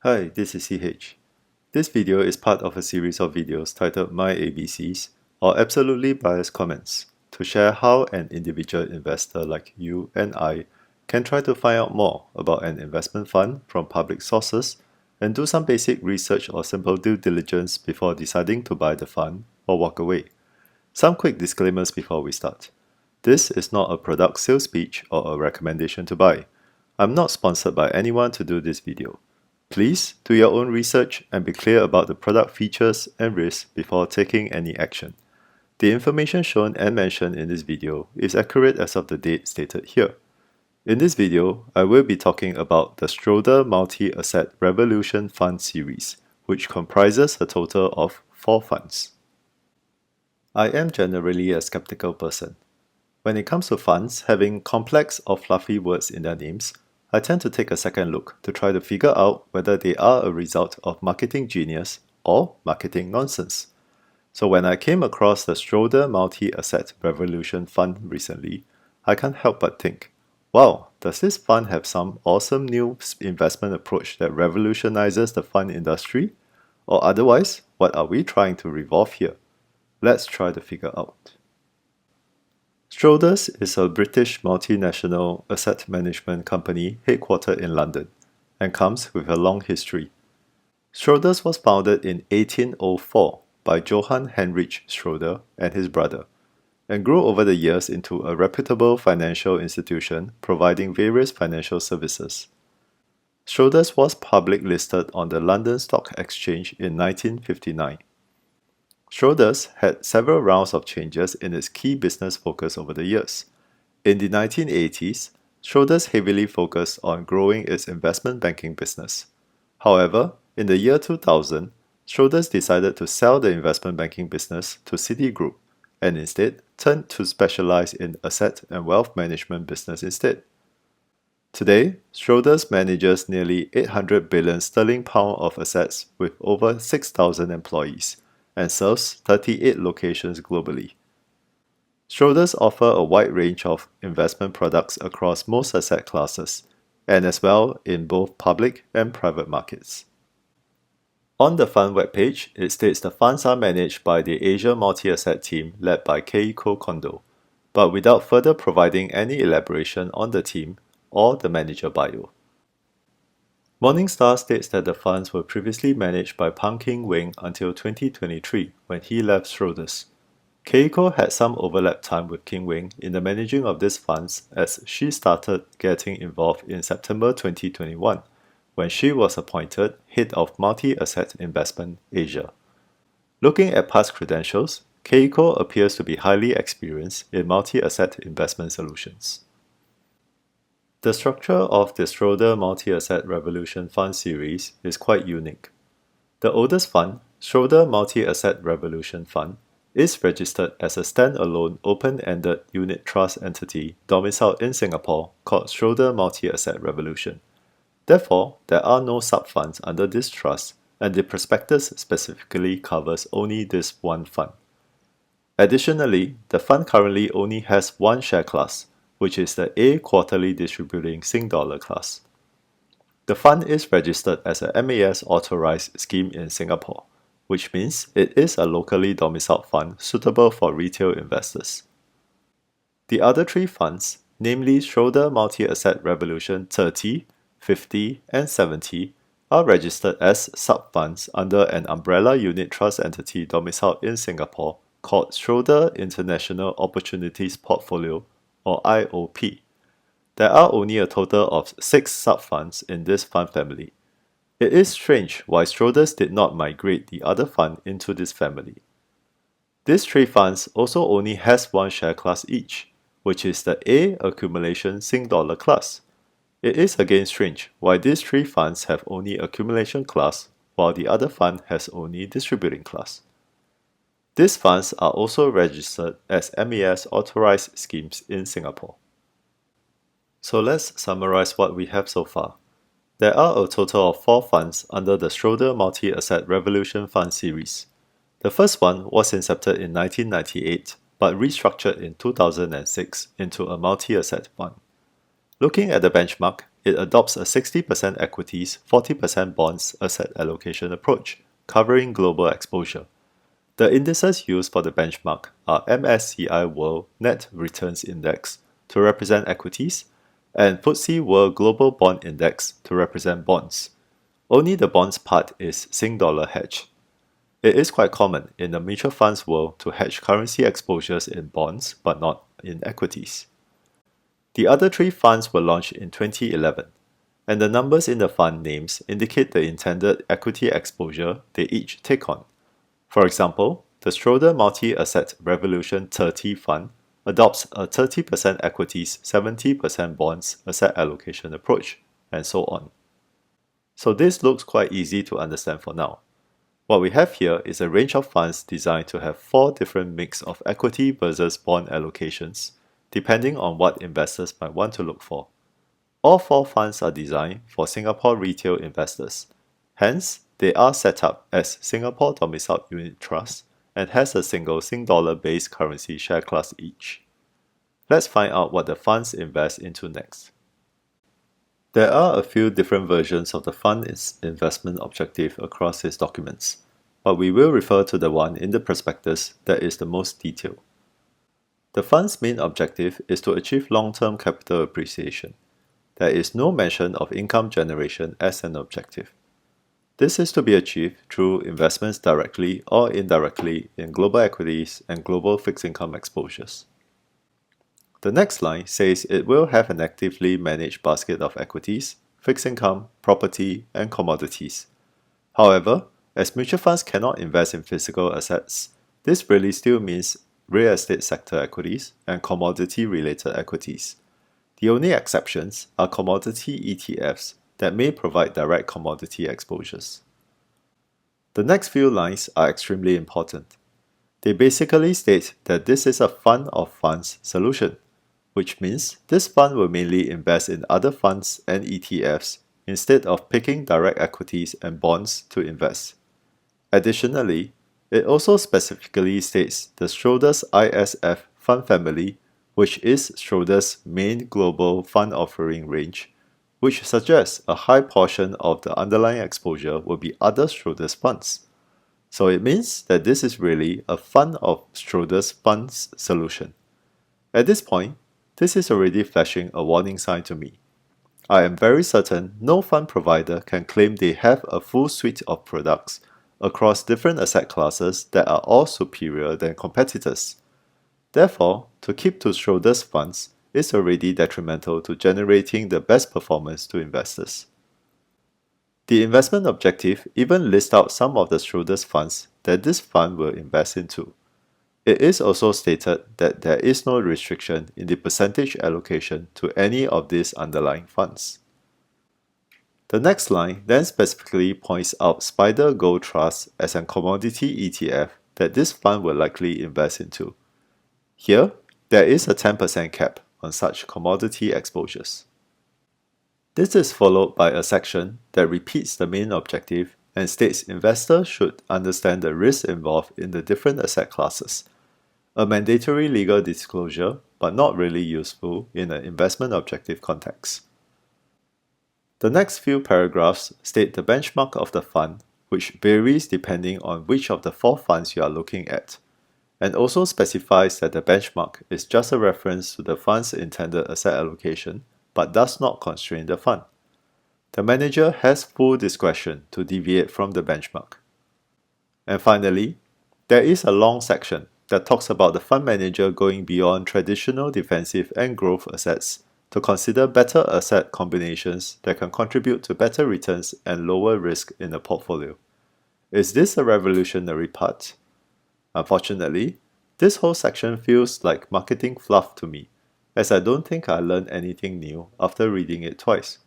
Hi, this is CH. This video is part of a series of videos titled My ABCs, or Absolutely Biased Comments, to share how an individual investor like you and I can try to find out more about an investment fund from public sources and do some basic research or simple due diligence before deciding to buy the fund or walk away. Some quick disclaimers before we start. This is not a product sales pitch or a recommendation to buy. I'm not sponsored by anyone to do this video. Please do your own research and be clear about the product features and risks before taking any action. The information shown and mentioned in this video is accurate as of the date stated here. In this video, I will be talking about the Schroder Multi-Asset Revolution Fund series, which comprises a total of 4 funds. I am generally a skeptical person. When it comes to funds having complex or fluffy words in their names, I tend to take a second look to try to figure out whether they are a result of marketing genius or marketing nonsense. So when I came across the Schroder Multi-Asset Revolution Fund recently, I can't help but think, wow, does this fund have some awesome new investment approach that revolutionizes the fund industry? Or otherwise, what are we trying to revolve here? Let's try to figure out. Schroders is a British multinational asset management company headquartered in London and comes with a long history. Schroders was founded in 1804 by Johann Heinrich Schroder and his brother and grew over the years into a reputable financial institution providing various financial services. Schroders was public listed on the London Stock Exchange in 1959. Schroders had several rounds of changes in its key business focus over the years. In the 1980s, Schroders heavily focused on growing its investment banking business. However, in the year 2000, Schroders decided to sell the investment banking business to Citigroup and instead turned to specialize in asset and wealth management business instead. Today, Schroders manages nearly 800 billion sterling pound of assets with over 6,000 employees and serves 38 locations globally. Schroders offer a wide range of investment products across most asset classes, and as well in both public and private markets. On the fund webpage, it states the funds are managed by the Asia Multi-Asset team led by Keiko Kondo, but without further providing any elaboration on the team or the manager bio. Morningstar states that the funds were previously managed by Pang King Wing until 2023 when he left Schroders. Keiko had some overlap time with King Wing in the managing of these funds as she started getting involved in September 2021 when she was appointed Head of Multi-Asset Investment Asia. Looking at past credentials, Keiko appears to be highly experienced in multi-asset investment solutions. The structure of the Schroder Multi-Asset Revolution Fund series is quite unique. The oldest fund, Schroder Multi-Asset Revolution Fund, is registered as a stand-alone open-ended unit trust entity domiciled in Singapore called Schroder Multi-Asset Revolution. Therefore, there are no sub-funds under this trust, and the prospectus specifically covers only this one fund. Additionally, the fund currently only has one share class, which is the A quarterly distributing Sing Dollar class. The fund is registered as a MAS authorized scheme in Singapore, which means it is a locally domiciled fund suitable for retail investors. The other 3 funds, namely Schroder Multi-Asset Revolution 30, 50, and 70, are registered as sub-funds under an umbrella unit trust entity domiciled in Singapore called Schroder International Opportunities Portfolio, or IOP. There are only a total of 6 sub-funds in this fund family. It is strange why Schroders did not migrate the other fund into this family. These 3 funds also only has one share class each, which is the A accumulation Sing Dollar class. It is again strange why these 3 funds have only accumulation class while the other fund has only distributing class. These funds are also registered as MAS authorized schemes in Singapore. So let's summarize what we have so far. There are a total of 4 funds under the Schroder Multi-Asset Revolution Fund series. The first one was incepted in 1998 but restructured in 2006 into a multi-asset fund. Looking at the benchmark, it adopts a 60% equities, 40% bonds asset allocation approach, covering global exposure. The indices used for the benchmark are MSCI World Net Returns Index to represent equities and FTSE World Global Bond Index to represent bonds. Only the bonds part is Sing dollar hedge. It is quite common in the mutual funds world to hedge currency exposures in bonds but not in equities. The other three funds were launched in 2011, and the numbers in the fund names indicate the intended equity exposure they each take on. For example, the Schroder Multi-Asset Revolution 30 Fund adopts a 30% equities, 70% bonds asset allocation approach, and so on. So this looks quite easy to understand for now. What we have here is a range of funds designed to have 4 different mix of equity versus bond allocations, depending on what investors might want to look for. All 4 funds are designed for Singapore retail investors. Hence, they are set up as Singapore domiciled unit trusts and has a single Sing dollar based currency share class each. Let's find out what the funds invest into next. There are a few different versions of the fund's investment objective across its documents, but we will refer to the one in the prospectus that is the most detailed. The fund's main objective is to achieve long-term capital appreciation. There is no mention of income generation as an objective. This is to be achieved through investments directly or indirectly in global equities and global fixed income exposures. The next line says it will have an actively managed basket of equities, fixed income, property, and commodities. However, as mutual funds cannot invest in physical assets, this really still means real estate sector equities and commodity-related equities. The only exceptions are commodity ETFs that may provide direct commodity exposures. The next few lines are extremely important. They basically state that this is a fund of funds solution, which means this fund will mainly invest in other funds and ETFs instead of picking direct equities and bonds to invest. Additionally, it also specifically states the Schroders ISF fund family, which is Schroders' main global fund offering range, which suggests a high portion of the underlying exposure will be other Schroders funds. So it means that this is really a fund of Schroders funds solution. At this point, this is already flashing a warning sign to me. I am very certain no fund provider can claim they have a full suite of products across different asset classes that are all superior than competitors. Therefore, to keep to Schroders funds is already detrimental to generating the best performance to investors. The investment objective even lists out some of the Schroders funds that this fund will invest into. It is also stated that there is no restriction in the percentage allocation to any of these underlying funds. The next line then specifically points out Spider Gold Trust as a commodity ETF that this fund will likely invest into. Here, there is a 10% cap on such commodity exposures. This is followed by a section that repeats the main objective and states investors should understand the risks involved in the different asset classes. A mandatory legal disclosure, but not really useful in an investment objective context. The next few paragraphs state the benchmark of the fund, which varies depending on which of the 4 funds you are looking at, and also specifies that the benchmark is just a reference to the fund's intended asset allocation, but does not constrain the fund. The manager has full discretion to deviate from the benchmark. And finally, there is a long section that talks about the fund manager going beyond traditional defensive and growth assets to consider better asset combinations that can contribute to better returns and lower risk in a portfolio. Is this a revolutionary part? Unfortunately, this whole section feels like marketing fluff to me, as I don't think I learned anything new after reading it twice.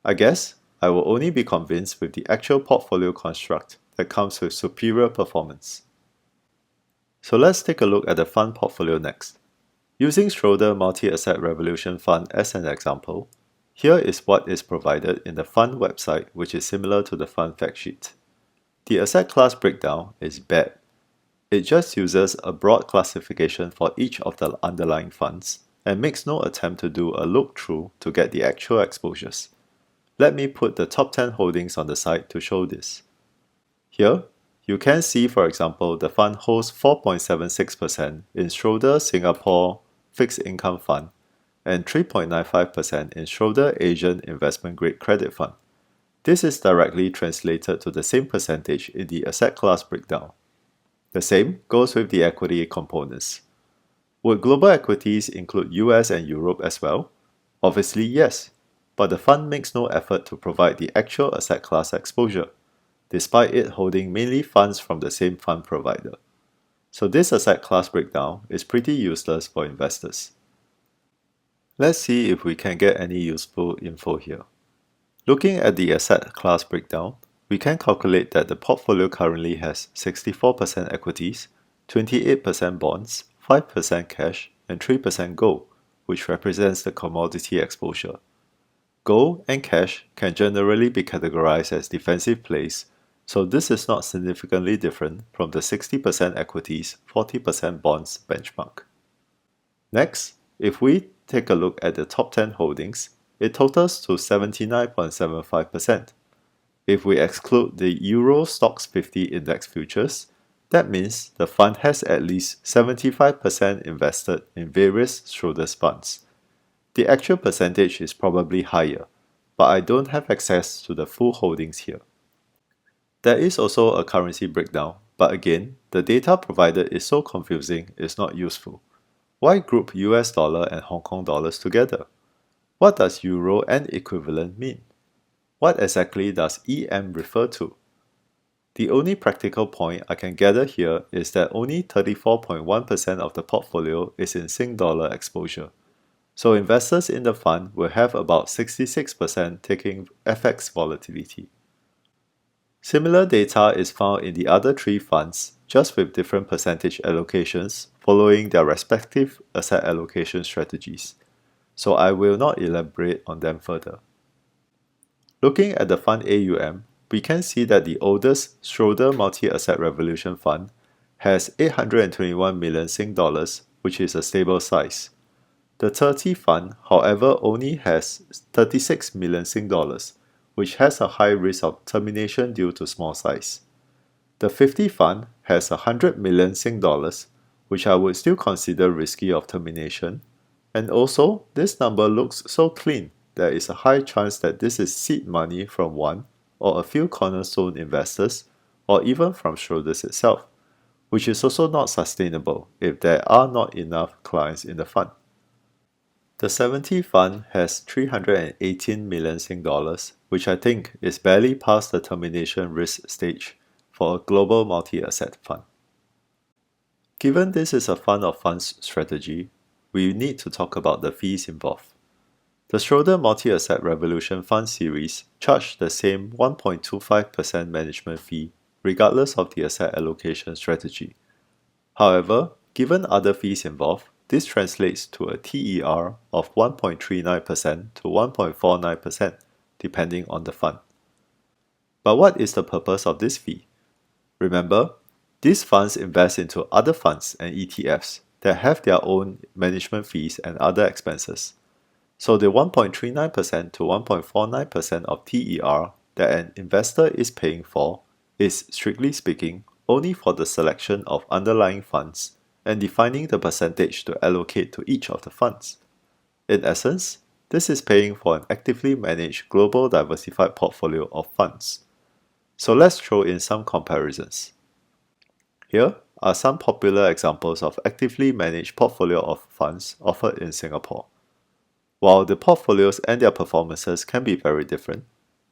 I guess I will only be convinced with the actual portfolio construct that comes with superior performance. So let's take a look at the fund portfolio next. Using Schroder Multi-Asset Revolution Fund as an example, here is what is provided in the fund website, which is similar to the fund fact sheet. The asset class breakdown is bad. It just uses a broad classification for each of the underlying funds, and makes no attempt to do a look-through to get the actual exposures. Let me put the top 10 holdings on the side to show this. Here, you can see, for example, the fund holds 4.76% in Schroder Singapore Fixed Income Fund and 3.95% in Schroder Asian Investment Grade Credit Fund. This is directly translated to the same percentage in the asset class breakdown. The same goes with the equity components. Would global equities include US and Europe as well? Obviously yes, but the fund makes no effort to provide the actual asset class exposure, despite it holding mainly funds from the same fund provider. So this asset class breakdown is pretty useless for investors. Let's see if we can get any useful info here. Looking at the asset class breakdown, we can calculate that the portfolio currently has 64% equities, 28% bonds, 5% cash, and 3% gold, which represents the commodity exposure. Gold and cash can generally be categorized as defensive plays, so this is not significantly different from the 60% equities, 40% bonds benchmark. Next, if we take a look at the top 10 holdings, it totals to 79.75%. If we exclude the Euro Stoxx 50 index futures, that means the fund has at least 75% invested in various Schroders funds. The actual percentage is probably higher, but I don't have access to the full holdings here. There is also a currency breakdown, but again, the data provided is so confusing it's not useful. Why group US dollar and Hong Kong dollars together? What does euro and equivalent mean? What exactly does EM refer to? The only practical point I can gather here is that only 34.1% of the portfolio is in Sing dollar exposure. So investors in the fund will have about 66% taking FX volatility. Similar data is found in the other three funds, just with different percentage allocations following their respective asset allocation strategies. So I will not elaborate on them further. Looking at the fund AUM, we can see that the oldest Schroder Multi-Asset Revolution Fund has 821 million Sing dollars, which is a stable size. The 30 fund, however, only has 36 million Sing dollars, which has a high risk of termination due to small size. The 50 fund has 100 million Sing dollars, which I would still consider risky of termination. And also, this number looks so clean, there is a high chance that this is seed money from one or a few cornerstone investors, or even from Schroders itself, which is also not sustainable if there are not enough clients in the fund. The 70 fund has 318 million Sing dollars, which I think is barely past the termination risk stage for a global multi-asset fund. Given this is a fund of funds strategy, we need to talk about the fees involved. The Schroder Multi-Asset Revolution Fund series charge the same 1.25% management fee regardless of the asset allocation strategy. However, given other fees involved, this translates to a TER of 1.39% to 1.49% depending on the fund. But what is the purpose of this fee? Remember, these funds invest into other funds and ETFs that have their own management fees and other expenses. So the 1.39% to 1.49% of TER that an investor is paying for is, strictly speaking, only for the selection of underlying funds and defining the percentage to allocate to each of the funds. In essence, this is paying for an actively managed global diversified portfolio of funds. So let's throw in some comparisons. Here are some popular examples of actively managed portfolio of funds offered in Singapore. While the portfolios and their performances can be very different,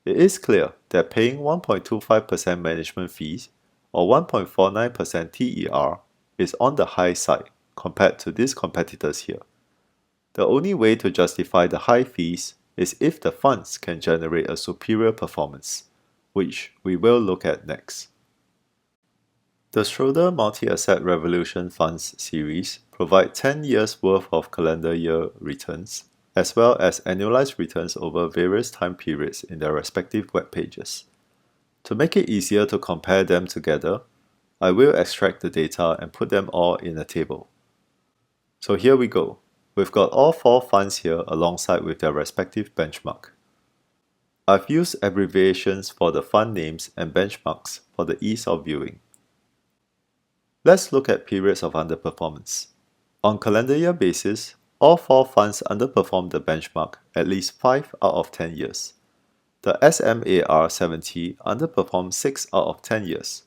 it is clear that paying 1.25% management fees or 1.49% TER is on the high side compared to these competitors here. The only way to justify the high fees is if the funds can generate a superior performance, which we will look at next. The Schroder Multi-Asset Revolution Funds series provide 10 years worth of calendar year returns, as well as annualized returns over various time periods in their respective web pages. To make it easier to compare them together, I will extract the data and put them all in a table. So here we go. We've got all 4 funds here alongside with their respective benchmark. I've used abbreviations for the fund names and benchmarks for the ease of viewing. Let's look at periods of underperformance. On calendar year basis, all 4 funds underperformed the benchmark at least 5 out of 10 years. The SMAR 70 underperformed 6 out of 10 years.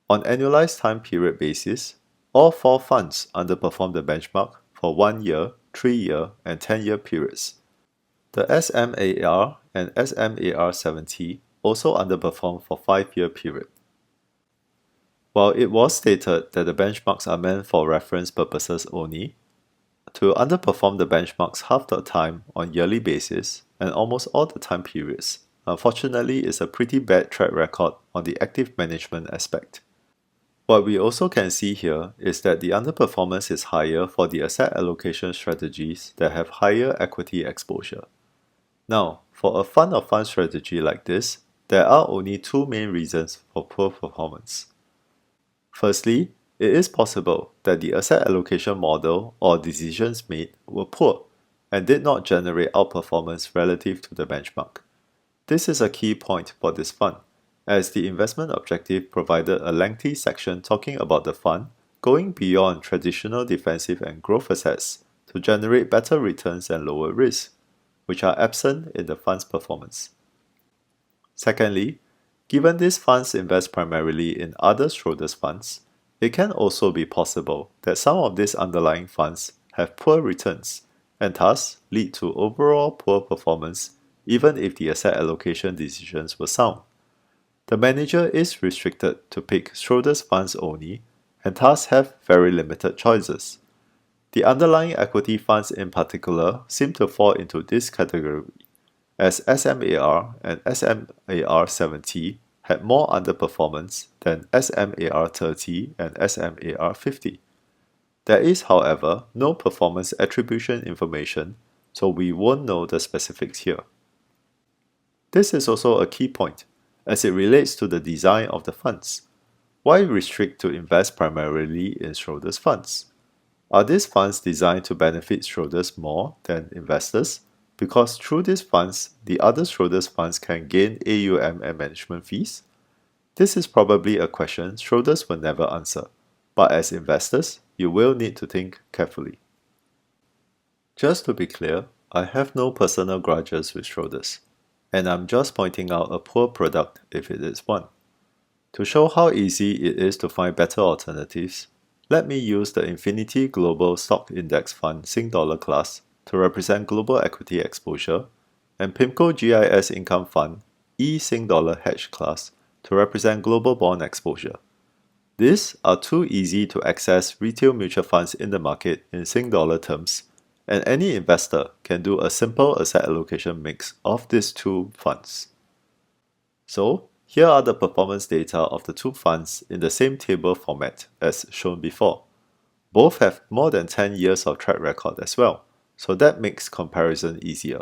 On annualized time period basis, all 4 funds underperformed the benchmark for 1 year, 3 year, and 10-year periods. The SMAR and SMAR 70 also underperformed for 5-year period. While it was stated that the benchmarks are meant for reference purposes only, to underperform the benchmarks half the time on yearly basis and almost all the time periods, unfortunately is a pretty bad track record on the active management aspect. What we also can see here is that the underperformance is higher for the asset allocation strategies that have higher equity exposure. Now, for a fund of fund strategy like this, there are only 2 main reasons for poor performance. Firstly, it is possible that the asset allocation model or decisions made were poor and did not generate outperformance relative to the benchmark. This is a key point for this fund, as the investment objective provided a lengthy section talking about the fund going beyond traditional defensive and growth assets to generate better returns and lower risk, which are absent in the fund's performance. Secondly, given these funds invest primarily in other Schroders funds, it can also be possible that some of these underlying funds have poor returns and thus lead to overall poor performance even if the asset allocation decisions were sound. The manager is restricted to pick Schroders funds only and thus have very limited choices. The underlying equity funds in particular seem to fall into this category, as SMAR and SMAR 70 had more underperformance than SMAR 30 and SMAR 50. There is, however, no performance attribution information, so we won't know the specifics here. This is also a key point, as it relates to the design of the funds. Why restrict to invest primarily in Schroders funds? Are these funds designed to benefit Schroders more than investors? Because through these funds, the other Schroders funds can gain AUM and management fees? This is probably a question Schroders will never answer, but as investors, you will need to think carefully. Just to be clear, I have no personal grudges with Schroders, and I'm just pointing out a poor product if it is one. To show how easy it is to find better alternatives, let me use the Infinity Global Stock Index Fund Sing Dollar class to represent global equity exposure, and PIMCO GIS Income Fund Sing Dollar Hedge class to represent global bond exposure. These are 2 easy to access retail mutual funds in the market in Sing Dollar terms, and any investor can do a simple asset allocation mix of these 2 funds. So, here are the performance data of the 2 funds in the same table format as shown before. Both have more than 10 years of track record as well, so that makes comparison easier.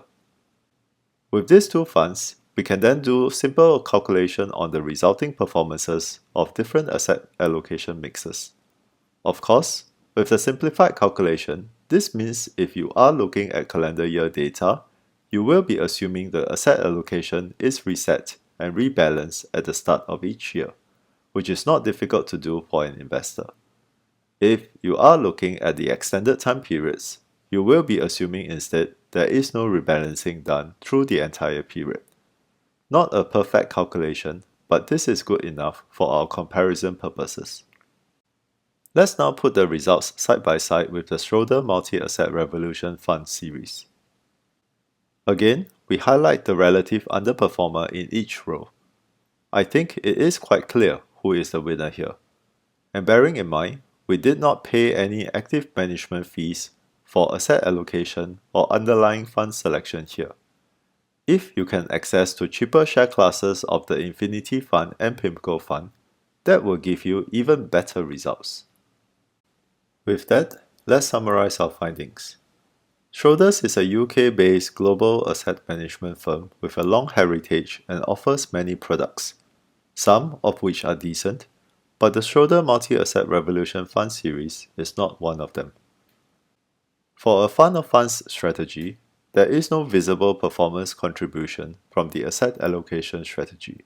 With these 2 funds, we can then do simple calculation on the resulting performances of different asset allocation mixes. Of course, with the simplified calculation, this means if you are looking at calendar year data, you will be assuming the asset allocation is reset and rebalanced at the start of each year, which is not difficult to do for an investor. If you are looking at the extended time periods, you will be assuming instead there is no rebalancing done through the entire period. Not a perfect calculation, but this is good enough for our comparison purposes. Let's now put the results side by side with the Schroder Multi-Asset Revolution Fund series. Again, we highlight the relative underperformer in each row. I think it is quite clear who is the winner here. And bearing in mind, we did not pay any active management fees for asset allocation or underlying fund selection here. If you can access to cheaper share classes of the Infinity Fund and PIMCO Fund, that will give you even better results. With that, let's summarize our findings. Schroders is a UK-based global asset management firm with a long heritage and offers many products, some of which are decent, but the Schroder Multi-Asset Revolution Fund series is not one of them. For a fund of funds strategy, there is no visible performance contribution from the asset allocation strategy.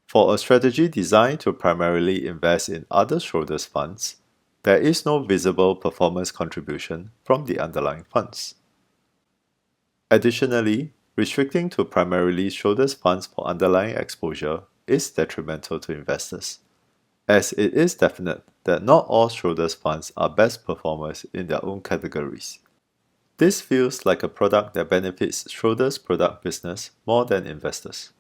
For a strategy designed to primarily invest in other Schroders funds, there is no visible performance contribution from the underlying funds. Additionally, restricting to primarily Schroders funds for underlying exposure is detrimental to investors, as it is definite that not all Schroders funds are best performers in their own categories. This feels like a product that benefits Schroders' product business more than investors.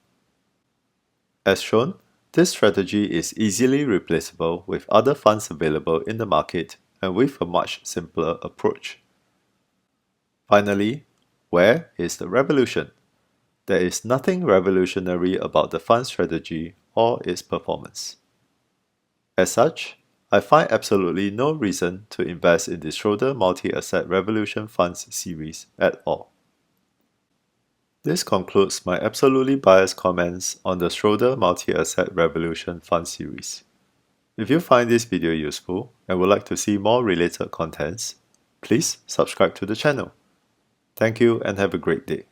As shown, this strategy is easily replaceable with other funds available in the market and with a much simpler approach. Finally, where is the revolution? There is nothing revolutionary about the fund strategy or its performance. As such, I find absolutely no reason to invest in the Schroder Multi-Asset Revolution Funds series at all. This concludes my absolutely biased comments on the Schroder Multi-Asset Revolution Fund series. If you find this video useful and would like to see more related contents, please subscribe to the channel. Thank you and have a great day.